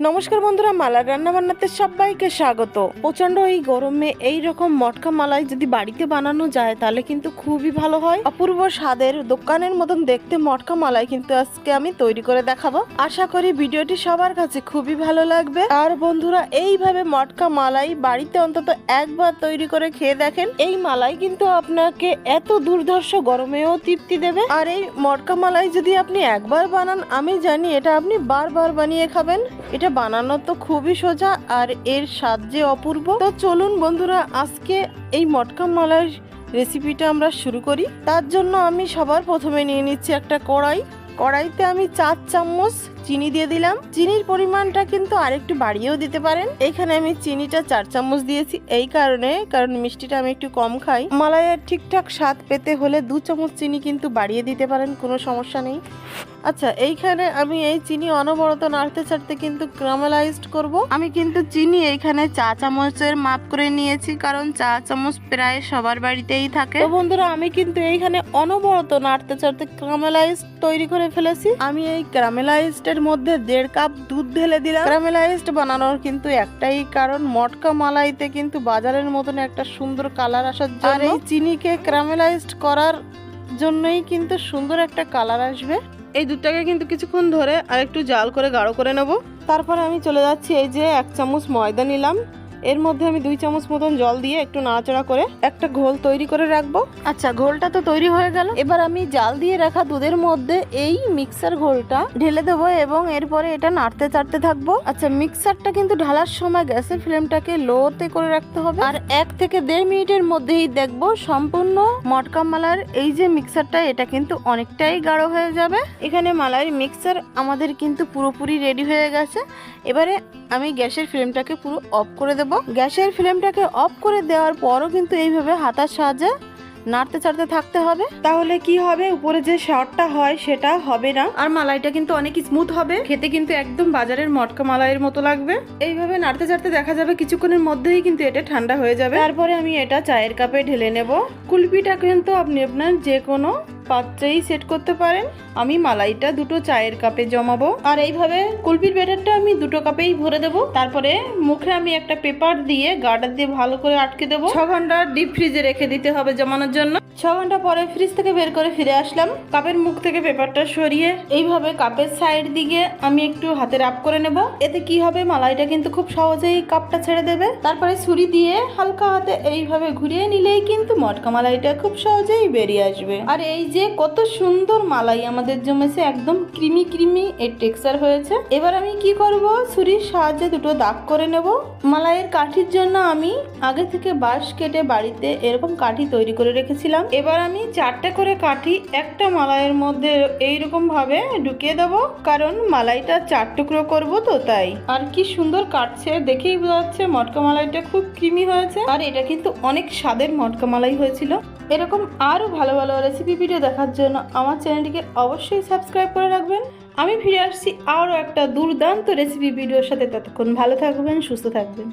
নমস্কার বন্ধুরা, মালার রান্না বান্নাতে সবাইকে স্বাগত। প্রচন্ড এই গরমে এই রকম মটকা মালাই যদি বাড়িতে বানানো যায় তাহলে কিন্তু খুবই ভালো হয়। অপূর্ব স্বাদের দোকানের মতন দেখতে মটকা মালাই কিন্তু আজকে আমি তৈরি করে দেখাবো। আশা করি ভিডিওটি সবার কাছে খুবই ভালো লাগবে। আর বন্ধুরা, এইভাবে মটকা মালাই বাড়িতে অন্তত একবার তৈরি করে খেয়ে দেখেন। এই মালাই কিন্তু আপনাকে এত দুর্ধর্ষ গরমেও তৃপ্তি দেবে। আর এই মটকা মালাই যদি আপনি একবার বানান, আমি জানি এটা আপনি বারবার বানিয়ে খাবেন। এটা বানানো তো খুবই সোজা আর এর স্বাদ যে অপূর্ব। তো চলুন বন্ধুরা, আজকে এই মটকা মালাই রেসিপিটা আমরা শুরু করি। তার জন্য আমি সবার প্রথমে নিয়ে নিচ্ছি একটা কড়াইতে আমি 4 চামচ চিনি দিয়ে দিলাম। চিনির পরিমাণটা কিন্তু আরেকটু বাড়িয়েও দিতে পারেন। এখানে আমি চিনিটা 4 চামচ দিয়েছি কারণ মিষ্টিটা আমি একটু কম খাই। মালাইয়ের ঠিকঠাক স্বাদ পেতে হলে 2 চামচ চিনি কিন্তু বাড়িয়ে দিতে পারেন, কোনো সমস্যা নেই। আচ্ছা, এইখানে আমি এই চিনি অনবরত নাড়তে চাড়তে কিন্তু ক্যারামেলাইজড করব। আমি কিন্তু চিনি এইখানে 4 চামচের মাপ করে নিয়েছি, কারণ 4 চামচ প্রায় সবার বাড়িতেই থাকে। তো বন্ধুরা, আমি কিন্তু এইখানে অনবরত নাড়তে চাড়তে ক্যারামেলাইজড তৈরি করে ফেলেছি। আমি এই ক্যারামেলাইজড এর মধ্যে 1.5 কাপ দুধ ঢেলে দিলাম। ক্যারামেলাইজড বানানোর কিন্তু একটাই কারণ, মটকা মালাইতে কিন্তু বাজারের মতন একটা সুন্দর কালার আসার জন্য। আর এই চিনিকে ক্যারামেলাইজড করার জন্যই কিন্তু সুন্দর একটা কালার আসবে। এই দুধটাকে কিন্তু কিছুক্ষণ ধরে আর একটু জাল করে গাঢ় করে নেব। তারপরে আমি চলে যাচ্ছি, এই যে 1 চামচ ময়দা নিলাম, এর মধ্যে আমি 2 চামচ মতন জল দিয়ে একটু নাড়াচাড়া করে একটা ঘোল তৈরি করে রাখবো। আচ্ছা, ঘোলটা তো তৈরি হয়ে গেল। এবার আমি জাল দিয়ে রাখা দুধের মধ্যে এই মিক্সার ঘোলটা ঢেলে দেবো এবং এরপরে এটা নাড়তে চাড়তে থাকবো। আচ্ছা, মিক্সারটা কিন্তু ঢালার সময় গ্যাসের ফ্লেমটাকে লোতে করে রাখতে হবে। আর 1 থেকে 1.5 মিনিটের মধ্যেই দেখবো সম্পূর্ণ মটকা মালার এই যে মিক্সারটা, এটা কিন্তু অনেকটাই গাঢ় হয়ে যাবে। এখানে মালাই মিক্সার আমাদের কিন্তু পুরোপুরি রেডি হয়ে গেছে। এবারে আমি গ্যাসের ফ্লেমটাকে পুরো অফ করে দেব। গ্যাসের ফ্লেমটাকে অফ করে দেওয়ার পরও কিন্তু এইভাবে হাতার সাহায্যে নাড়তে চাড়তে থাকতে হবে। তাহলে কি হবে, উপরে যে স্বাদটা হয় সেটা হবে না, আর মালাইটা কিন্তু অনেক স্মুথ হবে। খেতে কিন্তু একদম বাজারের মটকা মালাইয়ের মতো লাগবে। এইভাবে নাড়তে চাড়তে দেখা যাবে কিছুক্ষণের মধ্যেই কিন্তু এটা ঠান্ডা হয়ে যাবে। তারপরে আমি এটা চায়ের কাপে ঢেলে নেব। কুলপিটা কিন্তু আপনি আপনার যে কোনো পাত্রেই সেট করতে পারেন। আমি মালাইটা 2 চায়ের কাপে জমাবো। আর এইভাবে কুলপির ব্যাটারটা আমি 2 কাপেই ভরে দেবো। তারপরে মুখে আমি একটা পেপার দিয়ে গার্ডার দিয়ে ভালো করে আটকে দেবো। 6 ঘন্টা ডিপ ফ্রিজে রেখে দিতে হবে জমানোর জন্য। 6 ঘন্টা পরে ফ্রিজ থেকে বের করে ফিরে আসলাম। কাপের মুখ থেকে পেপারটা সরিয়ে এইভাবে কাপের সাইড দিকে আমি একটু হাতে রাব করে নেব। এতে কি হবে, মালাইটা কিন্তু খুব সহজেই কাপটা ছেড়ে দেবে। তারপরে ছুরি দিয়ে হালকা হাতে এইভাবে ঘুরিয়ে নিলেই কিন্তু মটকা মালাইটা খুব সহজেই বেরিয়ে আসবে। আর এই যে কত সুন্দর মালাই আমাদের জমেছে, একদম ক্রিমি এর টেক্সচার হয়েছে। এবার আমি কি করব, ছুরির সাহায্যে 2 দাগ করে নেব। মালাইয়ের কাঠির জন্য আমি আগে থেকে বাঁশ কেটে বাড়িতে এরকম কাঠি তৈরি করে রেখেছিলাম। এবার আমি 4টে করে কাঠি একটা মালাইয়ের মধ্যে এইরকম ভাবে ঢুকিয়ে দেব, কারণ মালাইটা 4 টুকরো করব তো তাই। আর কি সুন্দর কাটছে, দেখেই বোঝা যাচ্ছে মটকা মালাইটা খুব ক্রিমি হয়েছে। আর এটা কিন্তু অনেক স্বাদের মটকা মালাই হয়েছিল। এরকম আরও ভালো ভালো রেসিপি ভিডিও দেখার জন্য আমার চ্যানেলটিকে অবশ্যই সাবস্ক্রাইব করে রাখবেন। আমি ফিরে আসছি আরও একটা দুর্দান্ত রেসিপি ভিডিওর সাথে। ততক্ষণ ভালো থাকবেন, সুস্থ থাকবেন।